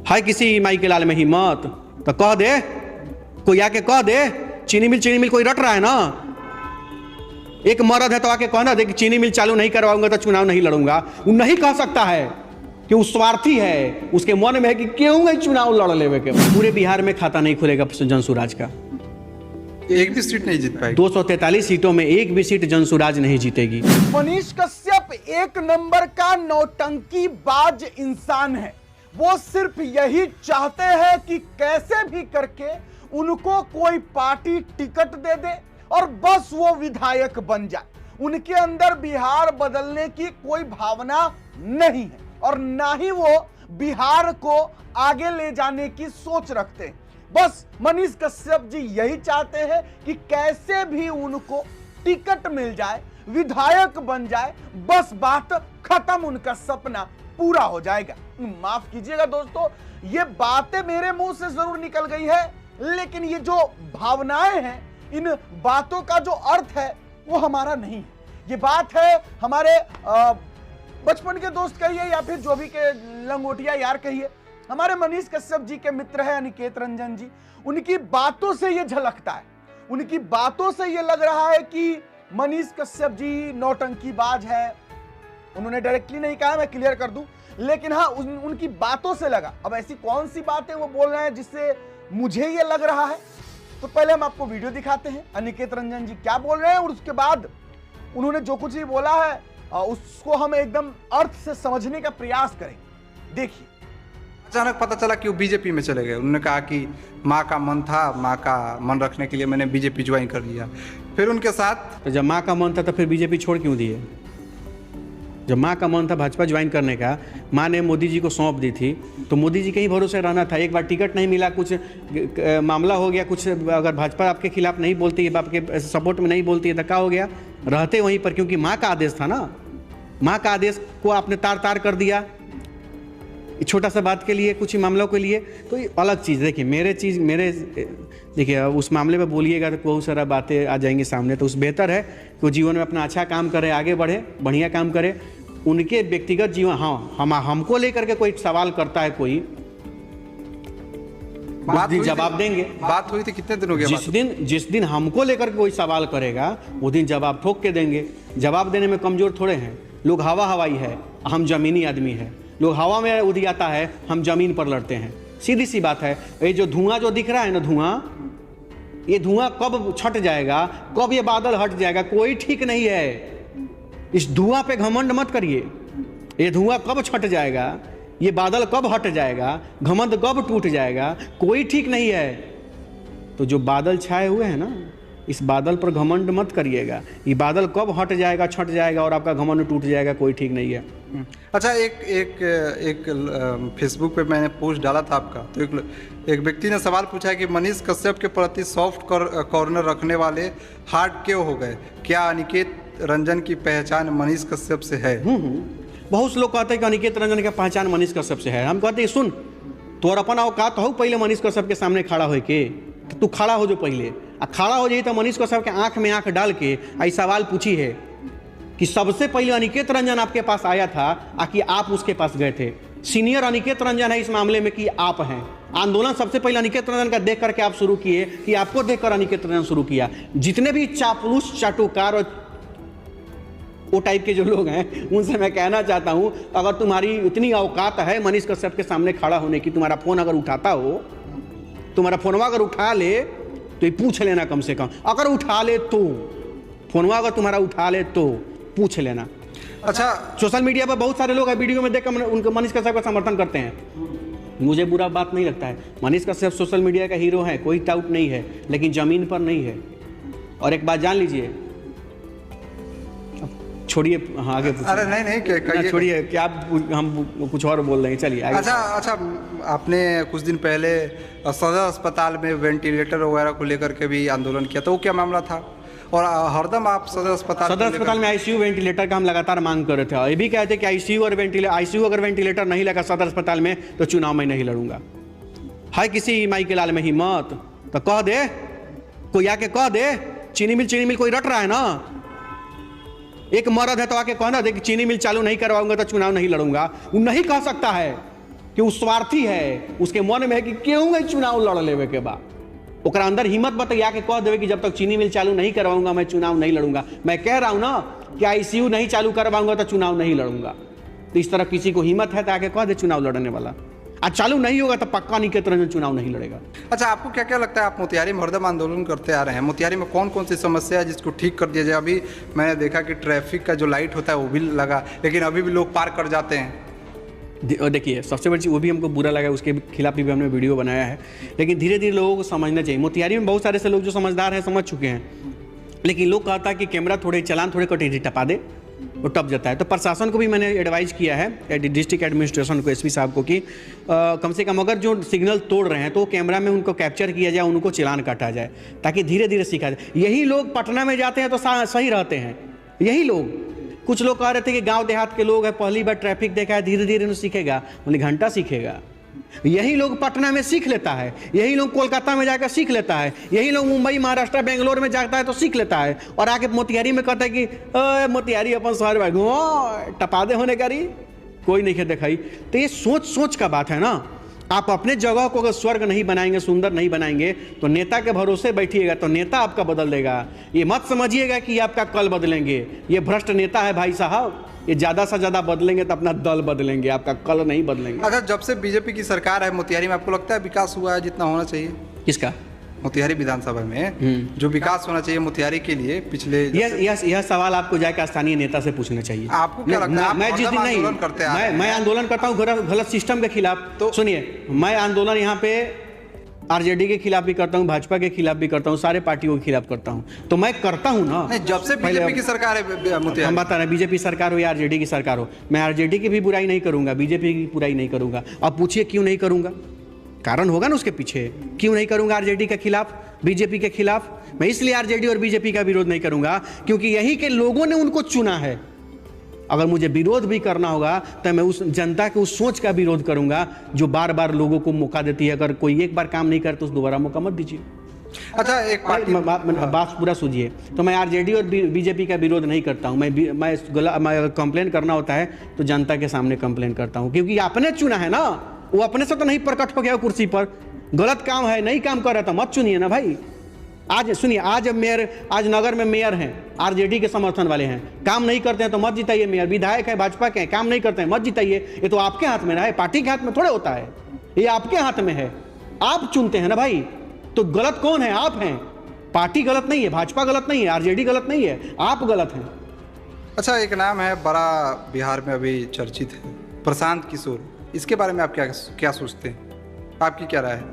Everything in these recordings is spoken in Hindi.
है किसी माई के लाल में हिम्मत तो कह दे, कोई आके कह दे चीनी मिल कोई रट रहा है ना, एक मर्द है तो आके कहना दे कि चीनी मिल चालू नहीं करवाऊंगा तो चुनाव नहीं लड़ूंगा। वो नहीं कह सकता है कि वो स्वार्थी है, उसके मन में है कि क्यों चुनाव लड़ लेवे के। पूरे बिहार में खाता नहीं खुलेगा जनसुराज का, एक भी सीट नहीं जीत पाएगी। 243 सीटों में एक भी सीट जनसुराज नहीं जीतेगी। मनीष कश्यप एक नंबर का नौटंकीबाज इंसान है। वो सिर्फ यही चाहते हैं कि कैसे भी करके उनको कोई पार्टी टिकट दे दे और बस वो विधायक बन जाए। उनके अंदर बिहार बदलने की कोई भावना नहीं है और ना ही वो बिहार को आगे ले जाने की सोच रखते हैं। बस मनीष कश्यप जी यही चाहते हैं कि कैसे भी उनको टिकट मिल जाए, विधायक बन जाए, बस बात खत्म, उनका सपना पूरा हो जाएगा। माफ कीजिएगा दोस्तों, ये बातें मेरे मुंह से जरूर निकल गई है, लेकिन ये जो भावनाएं हैं, इन बातों का जो अर्थ है वो हमारा नहीं है। ये बात है हमारे बचपन के दोस्त कहिए या फिर जो भी के लंगोटिया यार कहिए, हमारे मनीष कश्यप जी के मित्र है अनिकेत रंजन जी। उनकी बातों से ये झलकता है, उनकी बातों से ये लग रहा है कि मनीष कश्यप जी नौटंकीबाज है। उन्होंने डायरेक्टली नहीं कहा, मैं क्लियर कर दूं, लेकिन हाँ उनकी बातों से लगा। अब ऐसी कौन सी बातें वो बोल रहे हैं जिससे मुझे ये लग रहा है, तो पहले हम आपको वीडियो दिखाते हैं अनिकेत रंजन जी क्या बोल रहे हैं और उसके बाद उन्होंने जो कुछ भी बोला है उसको हम एकदम अर्थ से समझने का प्रयास करेंगे। देखिए। अचानक पता चला कि वो बीजेपी में चले गए। उन्होंने कहा कि माँ का मन था, माँ का मन रखने के लिए मैंने बीजेपी ज्वाइन कर लिया। फिर उनके साथ तो जब माँ का मन था तो फिर बीजेपी छोड़ क्यों दिए? जब माँ का मन था भाजपा ज्वाइन करने का, माँ ने मोदी जी को सौंप दी थी, तो मोदी जी के ही भरोसे रहना था। एक बार टिकट नहीं मिला, कुछ मामला हो गया, कुछ अगर भाजपा आपके खिलाफ नहीं बोलती है, आपके सपोर्ट में नहीं बोलती है तो क्या हो गया? रहते वहीं पर, क्योंकि माँ का आदेश था ना। माँ का आदेश को आपने तार तार कर दिया छोटा सा बात के लिए, कुछ ही मामलों के लिए, तो ये अलग चीज़। देखिए देखिए उस मामले में बोलिएगा तो बहुत सारा बातें आ जाएंगी सामने, तो उस बेहतर है कि वो जीवन में अपना अच्छा काम करे, आगे बढ़े, बढ़िया काम करे। उनके व्यक्तिगत जीवन, हाँ हमको लेकर के कोई सवाल करता है कोई, जवाब देंगे। बात हुई थी कितने दिन हो गया? जिस दिन हमको लेकर के कोई सवाल करेगा वो दिन जवाब ठोक के देंगे। जवाब देने में कमजोर थोड़े हैं लोग। हवाई है, हम जमीनी आदमी है। लोग हवा में उधियाता है, हम जमीन पर लड़ते हैं। सीधी सी बात है। ये जो धुआं जो दिख रहा है ना, ये धुआं कब छट जाएगा, कब ये बादल हट जाएगा, कोई ठीक नहीं है। इस धुआं पे घमंड मत करिए। ये धुआं कब छट जाएगा, ये बादल कब हट जाएगा, घमंड कब टूट जाएगा, कोई ठीक नहीं है। तो जो बादल छाए हुए हैं ना, इस बादल पर घमंड मत करिएगा। ये बादल कब हट जाएगा, छट जाएगा और आपका घमंड टूट जाएगा, कोई ठीक नहीं है। अच्छा, एक फेसबुक पे मैंने पोस्ट डाला था आपका, तो एक व्यक्ति ने सवाल पूछा है कि मनीष कश्यप के प्रति सॉफ्ट कॉर्नर रखने वाले हार्ड क्यों हो गए? क्या अनिकेत रंजन की पहचान मनीष कश्यप से है? बहुत से लोग कहते हैं कि अनिकेत रंजन की पहचान मनीष कश्यप से है। हम कहते हैं सुन, तोर अपन औकात हो पहले मनीष कश्यप के सामने खड़ा हो के, तो तू खड़ा हो जो पहले, आ खड़ा हो जाइए तो मनीष कश्यप के आंख में आंख डाल के आई सवाल पूछी है कि सबसे पहले अनिकेत रंजन आपके पास आया था कि आप उसके पास गए थे? सीनियर अनिकेत रंजन है इस मामले में कि आप हैं। आंदोलन सबसे पहले अनिकेत रंजन का देख करके आप शुरू किए कि आपको देखकर अनिकेत रंजन शुरू किया? जितने भी चापलूस, चाटुकार और वो टाइप के जो लोग हैं, उनसे मैं कहना चाहता हूं, अगर तुम्हारी इतनी औकात है मनीष कश्यप के सामने खड़ा होने की, तुम्हारा फोन अगर उठाता हो, तुम्हारा फोनवा अगर उठा ले तो ये पूछ लेना कम से कम। अगर उठा ले तो फोनवा अगर तुम्हारा उठा ले तो पूछ लेना। अच्छा, सोशल मीडिया पर बहुत सारे लोग वीडियो में देखकर उनके मनीष कश्यप का समर्थन करते हैं। मुझे बुरा बात नहीं लगता है। मनीष कश्यप सोशल मीडिया का हीरो है, कोई डाउट नहीं है, लेकिन जमीन पर नहीं है। और एक बात जान लीजिए, छोड़िए, हाँ आगे अरे नहीं छोड़िए, क्या हम कुछ और बोल रहे हैं, चलिए आगे। अच्छा, आपने कुछ दिन पहले सदर अस्पताल में वेंटिलेटर वगैरह को लेकर के भी आंदोलन किया, तो वो क्या मामला था? और हरदम आप सदर अस्पताल में आईसीयू वेंटिलेटर का हम लगातार मांग कर रहे थे। ये भी कहते हैं कि आईसीयू अगर वेंटिलेटर नहीं लगा सदर अस्पताल में तो चुनाव में नहीं लड़ूंगा। है किसी माई के लाल में हिम्मत तो कह दे, कोई आके कह दे चीनी मिल कोई रट रहा है ना, एक मर्द है तो आके कहना दे कि चीनी मिल चालू नहीं करवाऊंगा तो चुनाव नहीं लड़ूंगा। वो नहीं कह सकता है कि वो स्वार्थी है, उसके मन में है कि केहू चुनाव लड़ लेवे के बाद ओकरा अंदर हिम्मत बतैया के कह देवे कि जब तक चीनी मिल चालू नहीं करवाऊंगा मैं चुनाव नहीं लड़ूंगा। मैं कह रहा हूं ना कि ICU नहीं चालू करवाऊंगा तो चुनाव नहीं लड़ूंगा। तो इस तरह किसी को हिम्मत है तो आके कह दे चुनाव लड़ने वाला, आज चालू नहीं होगा तो पक्का निकेत रंजन चुनाव नहीं लड़ेगा। अच्छा, आपको क्या क्या लगता है, आप मोतिहारी में हरदम आंदोलन करते आ रहे हैं, मोतिहारी में कौन कौन सी समस्या है जिसको ठीक कर दिया जाए? अभी मैंने देखा कि ट्रैफिक का जो लाइट होता है वो भी लगा, लेकिन अभी भी लोग पार कर जाते हैं। देखिए सबसे बड़ी चीज़ वो भी हमको बुरा लगा, उसके खिलाफ भी हमने वीडियो बनाया है, लेकिन धीरे धीरे लोगों को समझना चाहिए। मोतिहारी में बहुत सारे से लोग जो समझदार हैं समझ चुके हैं, लेकिन लोग कहता है कि कैमरा थोड़े चलान थोड़े कटेरी टपा दे वो टप जाता है। तो प्रशासन को भी मैंने एडवाइस किया है, डिस्ट्रिक्ट एडमिनिस्ट्रेशन को, SP साहब को, कि कम से कम अगर जो सिग्नल तोड़ रहे हैं तो कैमरा में उनको कैप्चर किया जाए, उनको चालान काटा जाए, ताकि धीरे धीरे सीखा जाए। यही लोग पटना में जाते हैं तो सही रहते हैं, यही लोग। कुछ लोग कह रहे थे कि गांव देहात के लोग हैं, पहली बार ट्रैफिक देखा है, धीरे धीरे सीखेगा, बोले घंटा सीखेगा। यही लोग पटना में सीख लेता है, यही लोग कोलकाता में जाकर सीख लेता है, यही लोग मुंबई महाराष्ट्र बेंगलोर में जाता है तो सीख लेता है, और आके मोतिहारी में कहता है कि मोतिहारी अपन शहर में टपादे होने का रही कोई नहीं है दिखाई। तो ये सोच का बात है ना। आप अपने जगह को अगर स्वर्ग नहीं बनाएंगे, सुंदर नहीं बनाएंगे, तो नेता के भरोसे बैठिएगा तो नेता आपका बदल देगा। ये मत समझिएगा कि आपका कल बदलेंगे, ये भ्रष्ट नेता है भाई साहब, ये ज़्यादा से ज़्यादा बदलेंगे तो अपना दल बदलेंगे, आपका कल नहीं बदलेंगे। अच्छा, जब से बीजेपी की सरकार है मोतिहारी में, आपको लगता है विकास हुआ है जितना होना चाहिए? किसका? मोतिहारी विधानसभा में जो विकास होना चाहिए मोतिहारी के लिए पिछले, यह सवाल आपको जाकर स्थानीय नेता से पूछना चाहिए। आपको क्या लगता है? मैं जिस दिन नहीं मैं आंदोलन करता हूँ गलत सिस्टम के खिलाफ। तो सुनिए, मैं आंदोलन यहाँ पे RJD के खिलाफ भी करता हूँ, भाजपा के खिलाफ भी करता हूँ, सारे पार्टियों के खिलाफ करता हूँ। तो मैं करता हूँ ना, जब से बीजेपी की सरकार है हम बता रहे हैं, बीजेपी सरकार हो या RJD की सरकार हो, मैं RJD की भी बुराई नहीं करूंगा, बीजेपी की बुराई नहीं करूंगा। अब पूछिए क्यों नहीं करूंगा, कारण होगा ना उसके पीछे। क्यों नहीं करूंगा RJD के खिलाफ, बीजेपी के खिलाफ? मैं इसलिए RJD और बीजेपी का विरोध नहीं करूंगा क्योंकि यही के लोगों ने उनको चुना है। अगर मुझे विरोध भी करना होगा तो मैं उस जनता के उस सोच का विरोध करूंगा जो बार बार लोगों को मौका देती है। अगर कोई एक बार काम नहीं करे तो उस दोबारा मौका मत दीजिए। अच्छा, एक बात पूरा सुनिए। तो मैं RJD और बीजेपी का विरोध नहीं करता हूं। मैं कंप्लेन करना होता है तो जनता के सामने कंप्लेन करता हूं, क्योंकि आपने चुना है ना, वो अपने से तो नहीं प्रकट हो गया कुर्सी पर। गलत काम है, नहीं काम कर रहा था, मत चुनिए ना भाई। आज सुनिए, आज नगर में मेयर हैं, RJD के समर्थन वाले हैं, काम नहीं करते हैं तो मत जिताइए मेयर। विधायक है भाजपा के हैं, काम नहीं करते हैं मत जिताइए। ये तो आपके हाथ में ना है, पार्टी के हाथ में थोड़े होता है, ये आपके हाथ में है, आप चुनते हैं ना भाई। तो गलत कौन है? आप हैं। पार्टी गलत नहीं है, भाजपा गलत नहीं है, RJD गलत नहीं है, आप गलत हैं। अच्छा, एक नाम है बड़ा बिहार में अभी चर्चित है, प्रशांत किशोर। इसके बारे में आप क्या सोचते हैं, आपकी क्या राय है?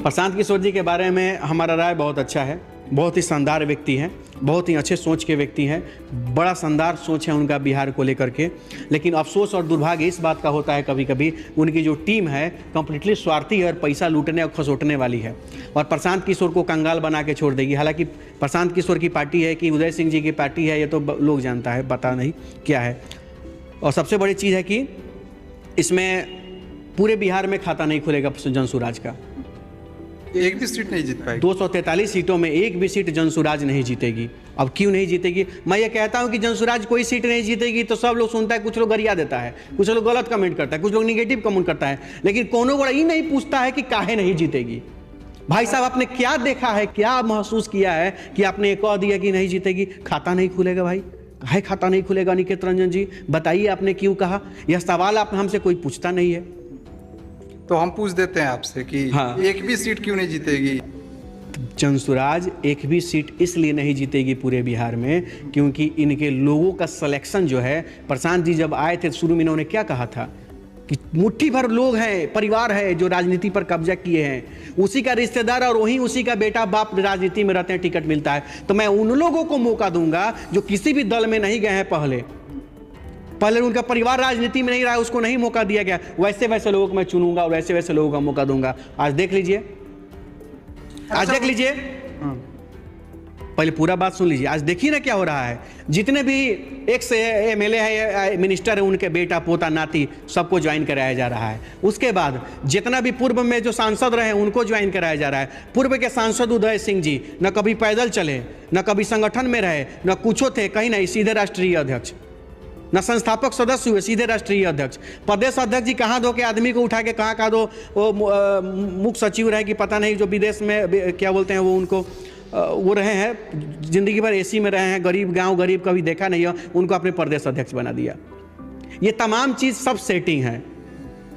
प्रशांत किशोर जी के बारे में हमारा राय बहुत अच्छा है। बहुत ही शानदार व्यक्ति हैं, बहुत ही अच्छे सोच के व्यक्ति हैं, बड़ा शानदार सोच है उनका बिहार को लेकर के। लेकिन अफसोस और दुर्भाग्य इस बात का होता है कभी कभी उनकी जो टीम है कंप्लीटली स्वार्थी है और पैसा लूटने और खसोटने वाली है, और प्रशांत किशोर को कंगाल बना के छोड़ देगी। हालांकि प्रशांत किशोर की पार्टी है कि उदय सिंह जी की पार्टी है ये तो लोग जानता है, पता नहीं क्या है। और सबसे बड़ी चीज़ है कि इसमें पूरे बिहार में खाता नहीं खुलेगा जनसुराज का, एक भी सीट नहीं जीत पाएगी। 243 सीटों में एक भी सीट जनसुराज नहीं जीतेगी। अब क्यों नहीं जीतेगी? मैं ये कहता हूं कि जनसुराज कोई सीट नहीं जीतेगी तो सब लोग सुनता है, कुछ लोग गरिया देता है, कुछ लोग गलत कमेंट करता है, कुछ लोग निगेटिव कमेंट करता है, लेकिन कोनो बड़ा ही नहीं पूछता है कि काहे नहीं जीतेगी। भाई साहब, आपने क्या देखा है, क्या महसूस किया है कि आपने कह दिया कि नहीं जीतेगी? खाता नहीं खुलेगा भाई, काहे खाता नहीं खुलेगा? निकेत रंजन जी बताइए, आपने क्यों कहा? यह सवाल आप हमसे कोई पूछता नहीं है। तो हम पूछ देते हैं आपसे कि एक भी सीट क्यों नहीं जीतेगी? जनसुराज एक भी सीट इसलिए नहीं जीतेगी पूरे बिहार में क्योंकि इनके लोगों का सिलेक्शन जो है, प्रशांत जी जब आए थे शुरू में इन्होंने क्या कहा था कि मुट्ठी भर लोग हैं, परिवार है जो राजनीति पर कब्जा किए हैं, उसी का रिश्तेदार और वहीं उसी का बेटा बाप राजनीति में रहते हैं, टिकट मिलता है। तो मैं उन लोगों को मौका दूंगा जो किसी भी दल में नहीं गए हैं, पहले उनका परिवार राजनीति में नहीं रहा, उसको नहीं मौका दिया गया। वैसे लोगों को मैं चुनूंगा और वैसे लोगों का मौका दूंगा। आज देख लीजिए, पहले पूरा बात सुन लीजिए। आज देखिए ना क्या हो रहा है। जितने भी एक्स MLA है, मिनिस्टर है, उनके बेटा पोता नाती सबको ज्वाइन कराया जा रहा है। उसके बाद जितना भी पूर्व में जो सांसद रहे उनको ज्वाइन कराया जा रहा है। पूर्व के सांसद उदय सिंह जी न कभी पैदल चले, न कभी संगठन में रहे, न कुछो थे, कहीं नहीं, सीधे राष्ट्रीय अध्यक्ष। न संस्थापक सदस्य हुए, सीधे राष्ट्रीय अध्यक्ष। प्रदेश अध्यक्ष जी कहाँ दो के आदमी को उठा के कहाँ दो, वो मुख्य सचिव रहे कि पता नहीं, जो विदेश में क्या बोलते हैं वो, उनको वो रहे हैं, जिंदगी भर एसी में रहे हैं, गरीब गांव गरीब कभी देखा नहीं है, उनको अपने प्रदेश अध्यक्ष बना दिया। ये तमाम चीज़ सब सेटिंग है,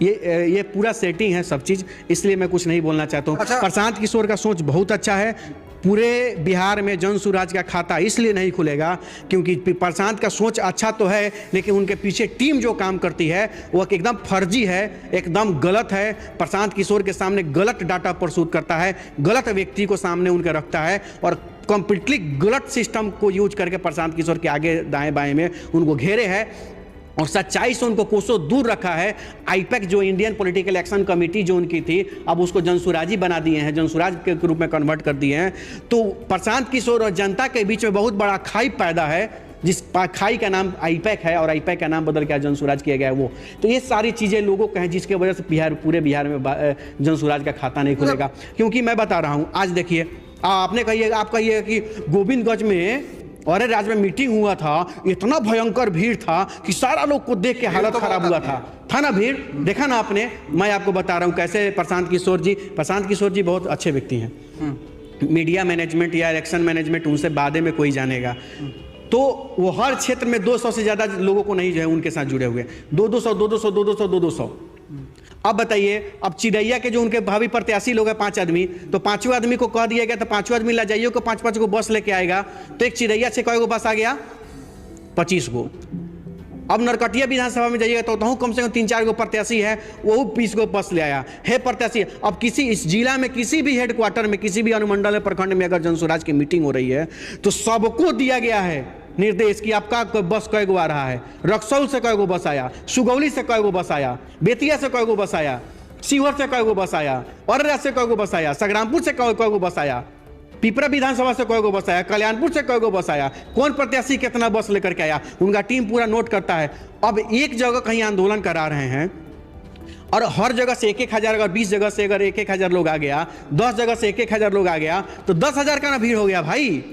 ये पूरा सेटिंग है सब चीज़, इसलिए मैं कुछ नहीं बोलना चाहता हूँ। अच्छा। प्रशांत किशोर का सोच बहुत अच्छा है। पूरे बिहार में जन सुराज का खाता इसलिए नहीं खुलेगा क्योंकि प्रशांत का सोच अच्छा तो है, लेकिन उनके पीछे टीम जो काम करती है वो एकदम फर्जी है, एकदम गलत है। प्रशांत किशोर के सामने गलत डाटा प्रस्तुत करता है, गलत व्यक्ति को सामने उनके रखता है और कंप्लीटली गलत सिस्टम को यूज करके प्रशांत किशोर के आगे दाएं बाएं में उनको घेरे है और सच्चाई से उनको कोसों दूर रखा है। आईपैक जो इंडियन पॉलिटिकल एक्शन कमेटी जो उनकी थी, अब उसको जनसुराजी बना दिए हैं, जनसुराज के रूप में कन्वर्ट कर दिए हैं। तो प्रशांत किशोर और जनता के बीच में बहुत बड़ा खाई पैदा है, जिस खाई का नाम आईपैक है और आईपैक का नाम बदल के जनसुराज किया गया है वो। तो ये सारी चीज़ें लोगों को हैं जिसकी वजह से पूरे बिहार में जनसुराज का खाता नहीं खुलेगा। क्योंकि मैं बता रहा हूँ, आज देखिए आपने कहिए, आप कहिए कि गोविंदगंज में और राज्य में मीटिंग हुआ था, इतना भयंकर भीड़ था कि सारा लोग को देख के हालत खराब हुआ था ना भीड़, देखा ना आपने। मैं आपको बता रहा हूँ कैसे प्रशांत किशोर जी बहुत अच्छे व्यक्ति हैं। मीडिया मैनेजमेंट या इलेक्शन मैनेजमेंट उनसे बाद में कोई जानेगा। तो वो हर क्षेत्र में 200 से ज़्यादा लोगों को नहीं जो है उनके साथ जुड़े हुए, 200। अब बताइए, अब चिड़ैया के जो उनके भावी प्रत्याशी लोग हैं 5 आदमी, तो 5वें आदमी को कह दिया गया तो 5वें आदमी लाजाइयो को 5-5 को बस लेके आएगा, तो एक चिड़ैया से कई गो बस आ गया, 25 गो। अब नरकटिया विधानसभा में जाइएगा तो कम से कम 3-4 गो प्रत्याशी है, वो 20 गो बस ले आया है प्रत्याशी। अब किसी इस जिला में किसी भी हेडक्वार्टर में, किसी भी अनुमंडल प्रखंड में अगर जनसुराज की मीटिंग हो रही है तो सबको दिया गया है निर्देश कि आपका बस कै गो आ रहा है, रक्सौल से कै गो बस आया, सुगौली से कै गो बस आया, बेतिया से कै गो बस आया, शिवहर से कै गो बस आया, औरैया से कै गो बस आया, संग्रामपुर से कै गो बस आया, पिपरा विधानसभा से कै गो बस आया, कल्याणपुर से कै गो बस आया, कौन प्रत्याशी कितना बस लेकर के आया, उनका टीम पूरा नोट करता है। अब एक जगह कहीं आंदोलन करा रहे हैं और हर जगह से 1-1 हज़ार, अगर 20 जगह से अगर 1-1 हज़ार लोग आ गया, 10 जगह से 1-1 हज़ार लोग आ गया, तो 10,000 का ना भीड़ हो गया भाई।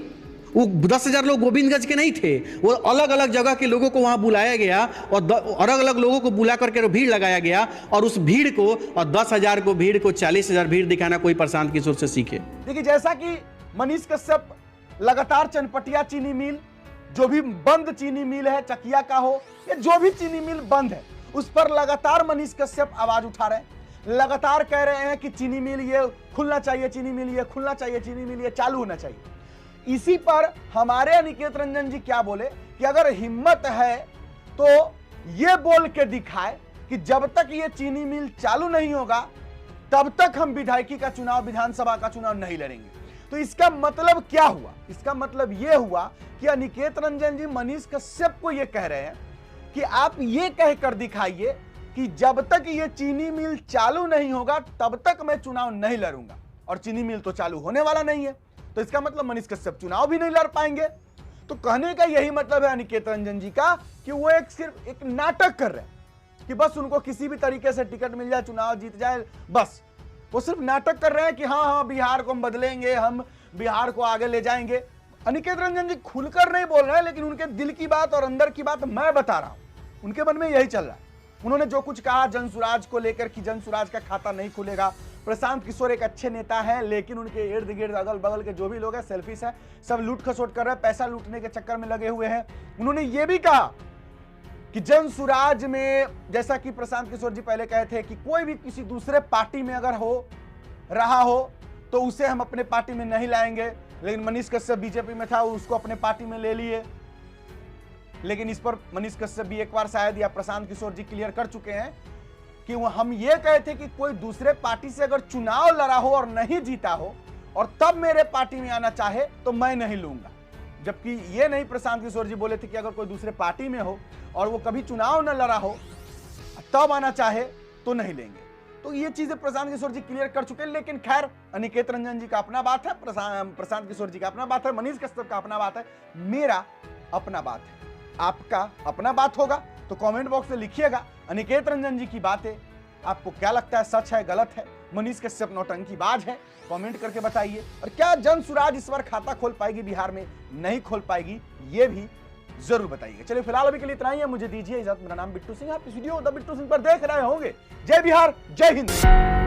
वो 10,000 लोग गोविंदगंज के नहीं थे, वो अलग अलग जगह के लोगों को वहां बुलाया गया और अलग अलग लोगों को बुला करके भीड़ लगाया गया और उस भीड़ को, और 10,000 को भीड़ को 40,000 भीड़ दिखाना कोई प्रशांत किशोर से सीखे। देखिए, जैसा कि मनीष कश्यप लगातार चनपटिया चीनी मिल, जो भी बंद चीनी मिल है, चकिया का हो या जो भी चीनी मिल बंद है, उस पर लगातार मनीष कश्यप आवाज उठा रहे हैं, लगातार कह रहे हैं कि चीनी मिल ये खुलना चाहिए, चीनी मिल ये खुलना चाहिए, चीनी मिल ये चालू होना चाहिए। इसी पर हमारे अनिकेत रंजन जी क्या बोले कि अगर हिम्मत है तो ये बोल के दिखाए कि जब तक ये चीनी मिल चालू नहीं होगा तब तक हम विधायकी का चुनाव, विधानसभा का चुनाव नहीं लड़ेंगे। तो इसका मतलब क्या हुआ? इसका मतलब यह हुआ कि अनिकेत रंजन जी मनीष कश्यप को यह कह रहे हैं कि आप ये कहकर दिखाइए कि जब तक ये चीनी मिल चालू नहीं होगा तब तक मैं चुनाव नहीं लड़ूंगा, और चीनी मिल तो चालू होने वाला नहीं है, तो इसका मतलब मनीष कश्यप चुनाव भी नहीं लड़ पाएंगे। तो कहने का यही मतलब है अनिकेत रंजन जी का कि वो सिर्फ एक नाटक कर रहे हैं कि बस उनको किसी भी तरीके से टिकट मिल जाए, चुनाव जीत जाए, बस वो सिर्फ नाटक कर रहे हैं कि हाँ बिहार को हम बदलेंगे, हम बिहार को आगे ले जाएंगे। अनिकेत रंजन जी खुलकर नहीं बोल रहे हैं, लेकिन उनके दिल की बात और अंदर की बात मैं बता रहा हूं, उनके मन में यही चल रहा है। उन्होंने जो कुछ कहा जनसुराज को लेकर कि जनसुराज का खाता नहीं खुलेगा, प्रशांत किशोर एक अच्छे नेता हैं, लेकिन उनके इर्द गिर्द अगल बगल के जो भी लोग हैं सेल्फिश हैं, सब लूट खसोट कर रहे हैं, पैसा लूटने के चक्कर में लगे हुए हैं। उन्होंने ये भी कहा कि जनसुराज में, जैसा कि प्रशांत किशोर जी पहले कहे थे कि कोई भी किसी दूसरे पार्टी में अगर हो रहा हो तो उसे हम अपने पार्टी में नहीं लाएंगे, लेकिन मनीष कश्यप बीजेपी में था, उसको अपने पार्टी में ले लिए। लेकिन इस पर मनीष कश्यप भी एक बार शायद या प्रशांत किशोर जी क्लियर कर चुके हैं कि हम ये कहे थे कि कोई दूसरे पार्टी से अगर चुनाव लड़ा हो और नहीं जीता हो और तब मेरे पार्टी में आना चाहे तो मैं नहीं लूंगा, जबकि ये नहीं प्रशांत किशोर जी बोले थे कि अगर कोई दूसरे पार्टी में हो और वो कभी चुनाव न लड़ा हो तब आना चाहे तो नहीं लेंगे। तो ये चीजें प्रशांत किशोर जी क्लियर कर चुके हैं। लेकिन खैर, अनिकेत रंजन जी का अपना बात है, प्रशांत किशोर जी का अपना बात है, मनीष कश्यप का अपना बात है, मेरा अपना बात है, आपका अपना बात होगा तो कमेंट बॉक्स में लिखिएगा अनिकेत रंजन जी की बातें आपको क्या लगता है, सच है, गलत है, मनीष कश्यप नौटंकीबाज है, कमेंट करके बताइए। और क्या जनसुराज इस बार खाता खोल पाएगी बिहार में? नहीं खोल पाएगी, ये भी जरूर बताइएगा। चलिए फिलहाल अभी के लिए इतना ही है, मुझे दीजिए इजाजत। मेरा नाम बिट्टू सिंह, आप इस वीडियो द बिट्टू सिंह पर देख रहे होंगे। जय बिहार, जय हिंद।